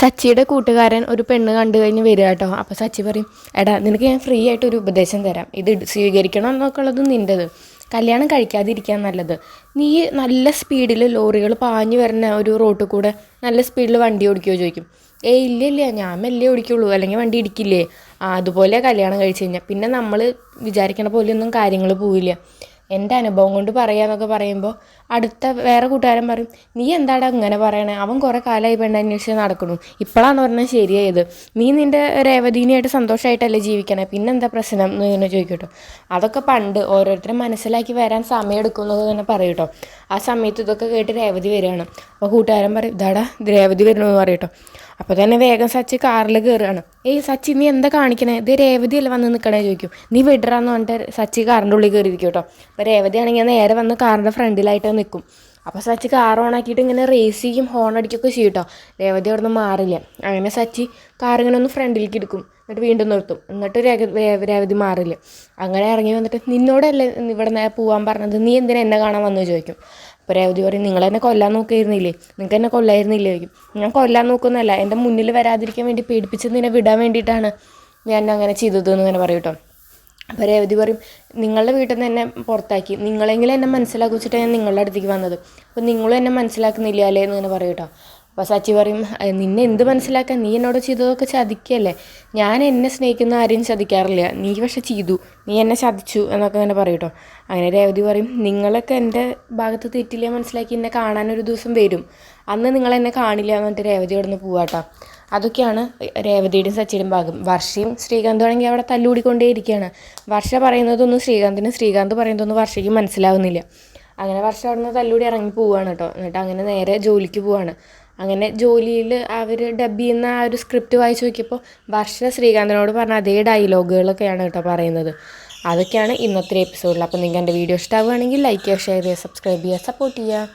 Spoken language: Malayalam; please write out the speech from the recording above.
സച്ചിയുടെ കൂട്ടുകാരൻ ഒരു പെണ്ണ് കണ്ടു കഴിഞ്ഞ് വരിക കേട്ടോ. അപ്പോൾ സച്ചി പറയും, എടാ നിനക്ക് ഞാൻ ഫ്രീ ആയിട്ട് ഒരു ഉപദേശം തരാം, ഇത് സ്വീകരിക്കണം എന്നൊക്കെ ഉള്ളത് നിൻ്റെത്, കല്യാണം കഴിക്കാതിരിക്കാൻ നല്ലത്. നീ നല്ല സ്പീഡിൽ ലോറികൾ പാഞ്ഞു വരുന്ന ഒരു റോട്ടിൽ കൂടെ നല്ല സ്പീഡിൽ വണ്ടി ഓടിക്കുമോ ചോദിക്കും. ഇല്ല ഞാൻ മെല്ലെ ഓടിക്കുള്ളൂ, അല്ലെങ്കിൽ വണ്ടി ഇടിക്കില്ലേ. അതുപോലെ കല്യാണം കഴിച്ച് കഴിഞ്ഞാൽ പിന്നെ നമ്മൾ വിചാരിക്കണ പോലെയൊന്നും കാര്യങ്ങൾ പോവില്ല. എൻ്റെ അനുഭവം കൊണ്ട് പറയാന്നൊക്കെ പറയുമ്പോൾ അടുത്ത വേറെ കൂട്ടുകാരൻ പറയും, നീ എന്താടാ ഇങ്ങനെ പറയണേ, അവൻ കുറേ കാലമായി പെണ്ണ് അന്വേഷിച്ച് നടക്കണു, ഇപ്പോഴാന്ന് പറഞ്ഞാൽ ശരിയായത്, നീ നിൻ്റെ രേവതീനെയായിട്ട് സന്തോഷമായിട്ടല്ലേ ജീവിക്കണേ, പിന്നെന്താ പ്രശ്നം എന്ന് ഇങ്ങനെ ചോദിക്കട്ടോ. അതൊക്കെ പണ്ട് ഓരോരുത്തരും മനസ്സിലാക്കി വരാൻ സമയം എടുക്കുമെന്നൊക്കെ തന്നെ പറയും കേട്ടോ. ആ സമയത്ത് ഇതൊക്കെ കേട്ട് രേവതി വരികയാണ്. അപ്പോൾ കൂട്ടുകാരൻ പറയും, ഇതാടാ രേവതി വരണമെന്ന് പറയട്ടോ. അപ്പോൾ തന്നെ വേഗം സച്ചി കാറിൽ കയറുകയാണ്. സച്ചി നീ എന്താ കാണിക്കണേ, ഇത് രേവതി അല്ല വന്ന് നിൽക്കണേ ചോദിക്കും. നീ വിടറാന്ന് പറഞ്ഞിട്ട് സച്ചി കാറിൻ്റെ ഉള്ളിൽ കയറിയിരിക്കും കേട്ടോ. അപ്പോൾ രേവതി ആണെങ്കിൽ നേരെ വന്ന് കാറിൻ്റെ ഫ്രണ്ടിലായിട്ട് നിൽക്കും. അപ്പോൾ സച്ചി കാർ ഓണാക്കിയിട്ട് ഇങ്ങനെ റേസ് ചെയ്യും, ഹോൺ അടിക്കുകയൊക്കെ ചെയ്യും കേട്ടോ. രേവതി അവിടെ നിന്ന് മാറില്ല. അങ്ങനെ സച്ചി കാറിങ്ങനെ ഒന്ന് ഫ്രണ്ടിലേക്ക് എടുക്കും, എന്നിട്ട് വീണ്ടും നിർത്തും. എന്നിട്ട് രേവതി മാറില്ല. അങ്ങനെ ഇറങ്ങി വന്നിട്ട്, നിന്നോടല്ലേ ഇവിടെ പോകാൻ പറഞ്ഞത്, നീ എന്തിനാ എന്നെ കാണാൻ വന്നു ചോദിക്കും. അപ്പോൾ രേവതി പറയും, നിങ്ങളെന്നെ കൊല്ലാൻ നോക്കിയിരുന്നില്ലേ, നിങ്ങൾക്ക് എന്നെ കൊല്ലായിരുന്നില്ലേ ചോദിക്കും. ഞാൻ കൊല്ലാൻ നോക്കുന്നല്ല, എൻ്റെ മുന്നിൽ വരാതിരിക്കാൻ വേണ്ടി പേടിപ്പിച്ച് നിന്നെ വിടാൻ വേണ്ടിയിട്ടാണ് ഞാൻ അങ്ങനെ ചെയ്തതെന്ന് ഇങ്ങനെ പറയും കേട്ടോ. അപ്പോൾ രേവതി പറയും, നിങ്ങളുടെ വീട്ടിൽ നിന്ന് എന്നെ പുറത്താക്കി, നിങ്ങളെങ്കിലും എന്നെ മനസ്സിലാക്കി വെച്ചിട്ടാണ് ഞാൻ നിങ്ങളുടെ അടുത്തേക്ക് വന്നത്, അപ്പോൾ നിങ്ങളും എന്നെ മനസ്സിലാക്കുന്നില്ല അല്ലേ എന്ന് ഇങ്ങനെ പറയും കേട്ടോ. അപ്പോൾ സച്ചി പറയും, നിന്നെ എന്ത് മനസ്സിലാക്കാൻ, നീ എന്നോട് ചെയ്തതൊക്കെ ചതിക്കല്ലേ, ഞാൻ എന്നെ സ്നേഹിക്കുന്ന ആരെയും ചതിക്കാറില്ല, നീ പക്ഷെ ചെയ്തു, നീ എന്നെ ചതിച്ചു എന്നൊക്കെ ഇങ്ങനെ പറയും കേട്ടോ. അങ്ങനെ രേവതി പറയും, നിങ്ങളൊക്കെ എൻ്റെ ഭാഗത്ത് തെറ്റില്ല മനസ്സിലാക്കി എന്നെ കാണാനൊരു ദിവസം വരും, അന്ന് നിങ്ങളെന്നെ കാണില്ല എന്ന് പറഞ്ഞിട്ട് രേവതി അവിടെ നിന്ന് പോവാട്ടോ. അതൊക്കെയാണ് രേവതിയുടെയും സച്ചിയുടെയും ഭാഗം. വർഷയും ശ്രീകാന്തും ആണെങ്കിൽ അവിടെ തല്ലുകൂടിക്കൊണ്ടേയിരിക്കുകയാണ്. വർഷ പറയുന്നതൊന്നും ശ്രീകാന്തിനും, ശ്രീകാന്ത് പറയുന്നതൊന്നും വർഷയ്ക്ക് മനസ്സിലാവുന്നില്ല. അങ്ങനെ വർഷ അവിടെ നിന്ന് തല്ലൂടി ഇറങ്ങി പോവുകയാണ് കേട്ടോ. എന്നിട്ട് അങ്ങനെ നേരെ ജോലിക്ക് പോവാണ്. അങ്ങനെ ജോലിയിൽ അവർ ഡബ് ചെയ്യുന്ന ആ ഒരു സ്ക്രിപ്റ്റ് വായിച്ച് നോക്കിയപ്പോൾ വർഷ ശ്രീകാന്തിനോട് പറഞ്ഞ അതേ ഡയലോഗുകളൊക്കെയാണ് കേട്ടോ പറയുന്നത്. അതൊക്കെയാണ് ഇന്നത്തെ എപ്പിസോഡിൽ. അപ്പോൾ നിങ്ങൾക്ക് എൻ്റെ വീഡിയോ ഇഷ്ടമാവുകയാണെങ്കിൽ ലൈക്ക് ചെയ്യുക, ഷെയർ ചെയ്യുക, സബ്സ്ക്രൈബ് ചെയ്യുക, സപ്പോർട്ട് ചെയ്യുക.